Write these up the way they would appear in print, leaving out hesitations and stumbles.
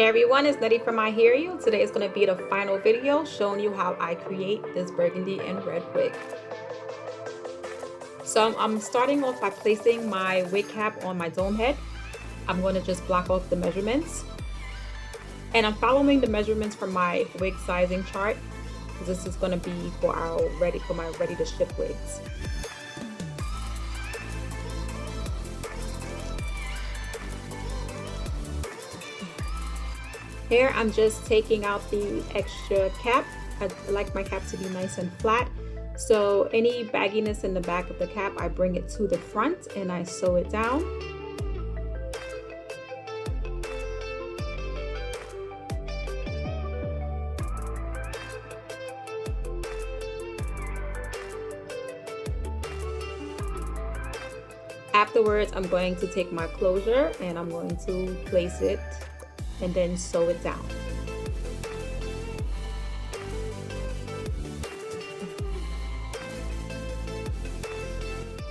everyone, it's Nettie from I Hear You. Today is going to be the final video showing you how I create this burgundy and red wig. So I'm starting off by placing my wig cap on my dome head. I'm going to just block off the measurements. And I'm following the measurements from my wig sizing chart. This is going to be for my ready to ship wigs. Here I'm just taking out the extra cap. I like my cap to be nice and flat. So any bagginess in the back of the cap, I bring it to the front and I sew it down. Afterwards, I'm going to take my closure and I'm going to place it and then sew it down.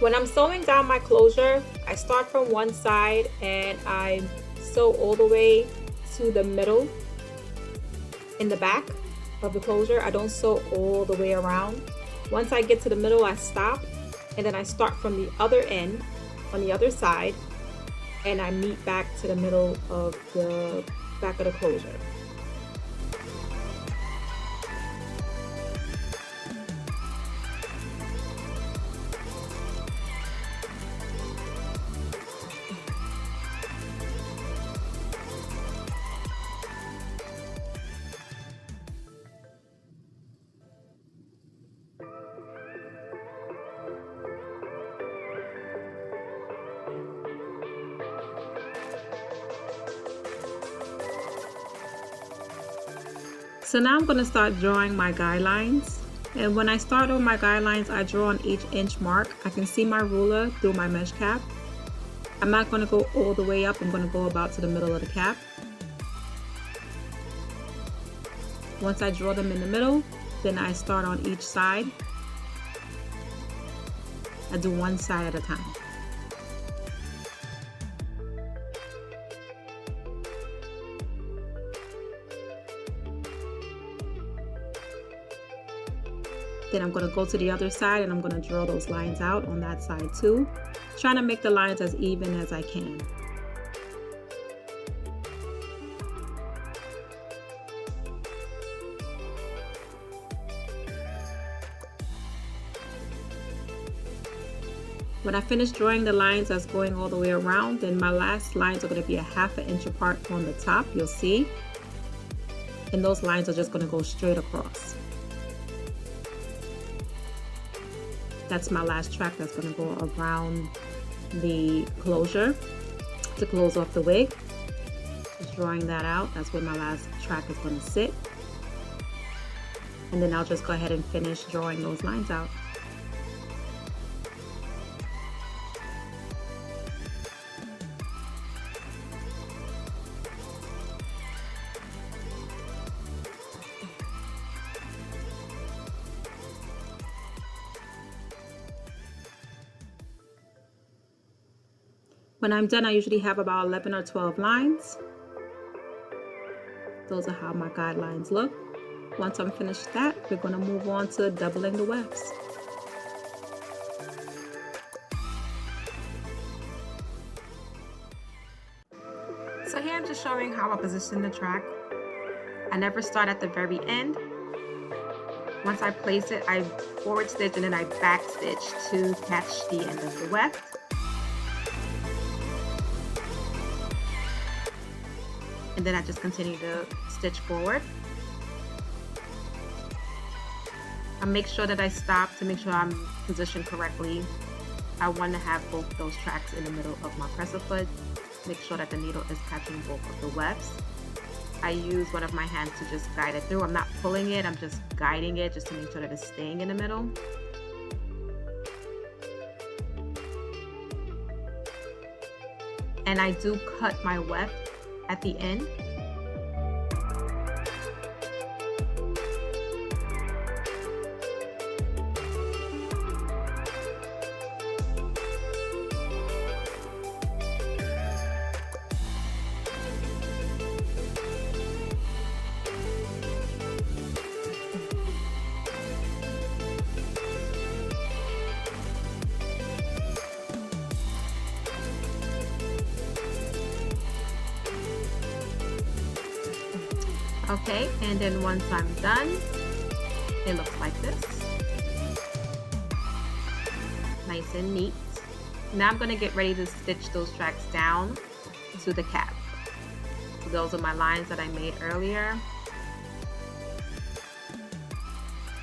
When I'm sewing down my closure, I start from one side and I sew all the way to the middle in the back of the closure. I don't sew all the way around. Once I get to the middle, I stop and then I start from the other end on the other side and I meet back to the middle of the back of the closure. So now I'm going to start drawing my guidelines, and when I start on my guidelines, I draw on each inch mark. I can see my ruler through my mesh cap. I'm not going to go all the way up, I'm going to go about to the middle of the cap. Once I draw them in the middle, then I start on each side. I do one side at a time. Then I'm going to go to the other side and I'm going to draw those lines out on that side too, trying to make the lines as even as I can. When I finish drawing the lines that's going all the way around, then my last lines are going to be a ½ inch apart on the top, you'll see. And those lines are just going to go straight across. That's my last track that's going to go around the closure to close off the wig. Just drawing that out, that's where my last track is going to sit. And then I'll just go ahead and finish drawing those lines out. When I'm done, I usually have about 11 or 12 lines. Those are how my guidelines look. Once I'm finished that, we're going to move on to doubling the wefts. So here I'm just showing how I position the track. I never start at the very end. Once I place it, I forward stitch and then I back stitch to catch the end of the weft. And then I just continue to stitch forward. I make sure that I stop to make sure I'm positioned correctly. I want to have both those tracks in the middle of my presser foot. Make sure that the needle is catching both of the wefts. I use one of my hands to just guide it through. I'm not pulling it, I'm just guiding it just to make sure that it's staying in the middle. And I do cut my weft at the end. Okay, and then once I'm done, it looks like this. Nice and neat. Now I'm going to get ready to stitch those tracks down to the cap. So those are my lines that I made earlier.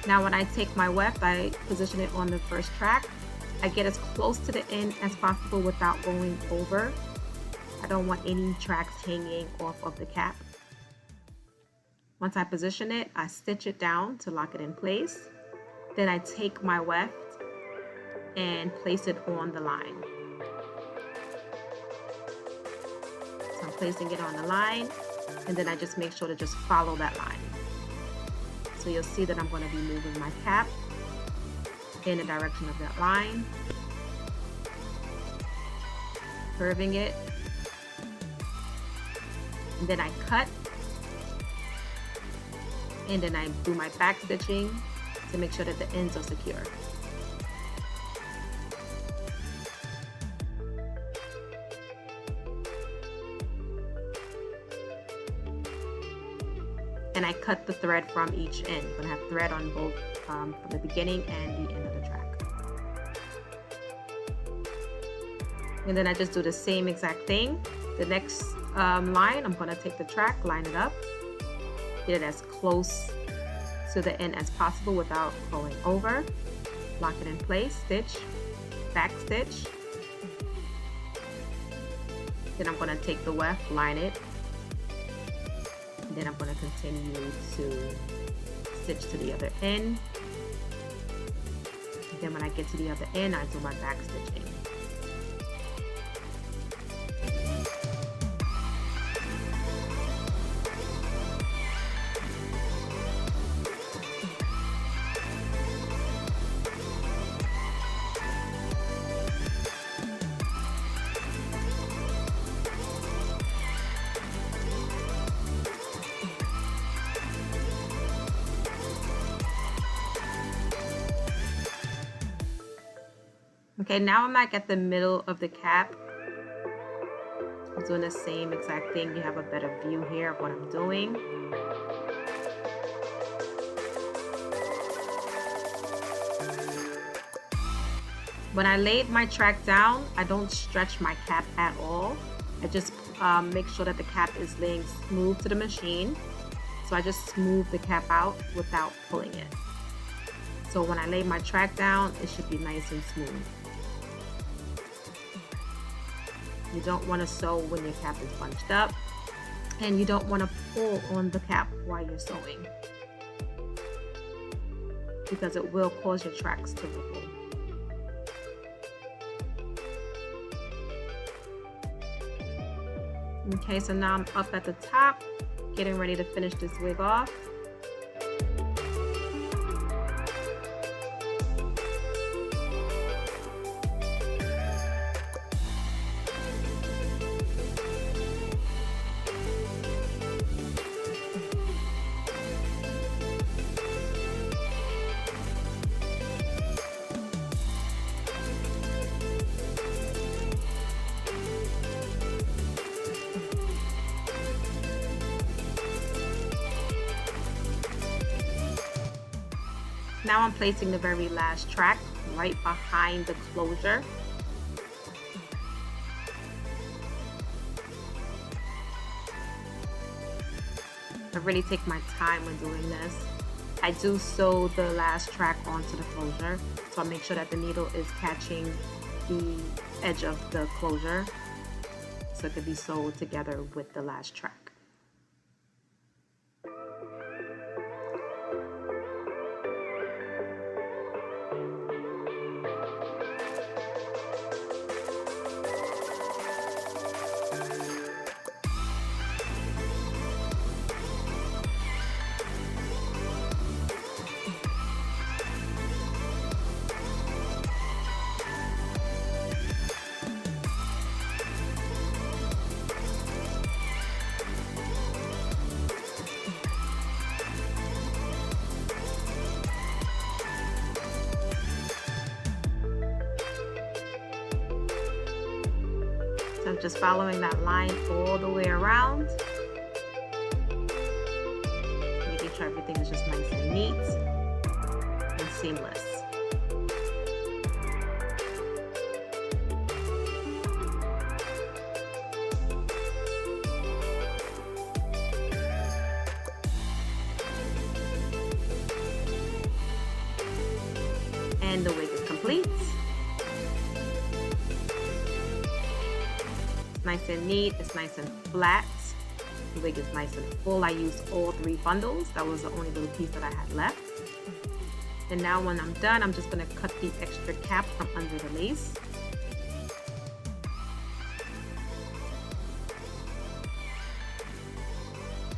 Now when I take my weft, I position it on the first track. I get as close to the end as possible without going over. I don't want any tracks hanging off of the cap. Once I position it, I stitch it down to lock it in place. Then I take my weft and place it on the line. So I'm placing it on the line, and then I just make sure to just follow that line. So you'll see that I'm going to be moving my cap in the direction of that line, curving it, and then I cut, and then I do my back stitching to make sure that the ends are secure. And I cut the thread from each end. I'm gonna have thread on both from the beginning and the end of the track. And then I just do the same exact thing. The next line, I'm gonna take the track, line it up, get it as close to the end as possible without going over. Lock it in place, stitch, back stitch. Then I'm gonna take the weft, line it, and then I'm going to continue to stitch to the other end. And then when I get to the other end, I do my back stitching. Okay, now I'm like at the middle of the cap. I'm doing the same exact thing. You have a better view here of what I'm doing. When I laid my track down, I don't stretch my cap at all. I just make sure that the cap is laying smooth to the machine. So I just smooth the cap out without pulling it. So when I lay my track down, it should be nice and smooth. You don't want to sew when your cap is bunched up, and you don't want to pull on the cap while you're sewing, because it will cause your tracks to ripple. Okay, so now I'm up at the top, getting ready to finish this wig off. Now I'm placing the very last track right behind the closure. I really take my time when doing this. I do sew the last track onto the closure, so I make sure that the needle is catching the edge of the closure so it can be sewed together with the last track. So I'm just following that line all the way around. seamless. And the wig is complete. It's nice and neat, it's nice and flat. The wig is nice and full. I used all 3 bundles. That was the only little piece that I had left. And now when I'm done, I'm just gonna cut the extra cap from under the lace.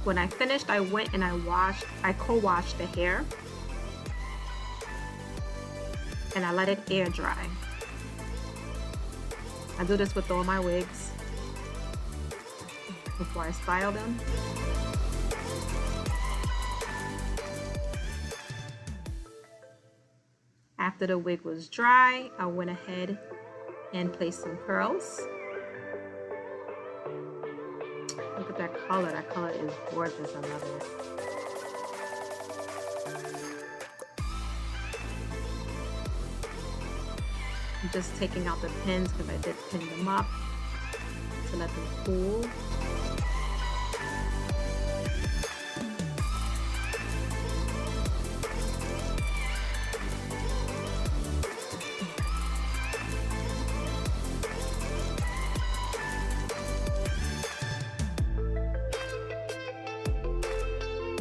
When I finished, I went and I co-washed the hair. And I let it air dry. I do this with all my wigs before I style them. After the wig was dry, I went ahead and placed some curls. Look at that color. That color is gorgeous. I love it. I'm just taking out the pins because I did pin them up to let them cool.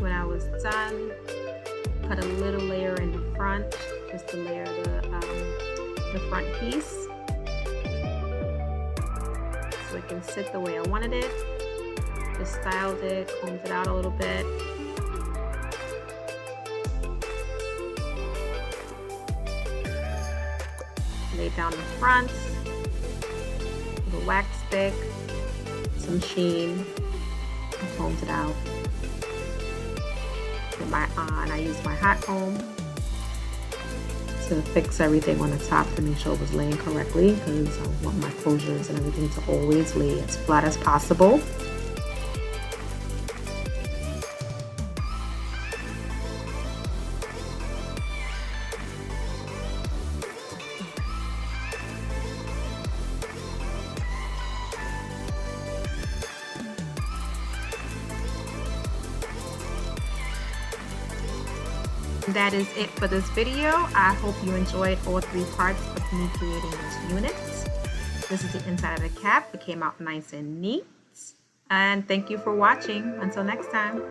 When I was done, cut a little layer in the front just to layer the front piece so it can sit the way I wanted it. Just styled it, combed it out a little bit. Laid down the front with a wax stick, some sheen, and combed it out. And I used my hot comb to fix everything on the top to make sure it was laying correctly, because I want my closures and everything to always lay as flat as possible. That is it for this video. I hope you enjoyed all 3 parts of me creating this unit. This is the inside of the cap. It came out nice and neat. And thank you for watching. Until next time.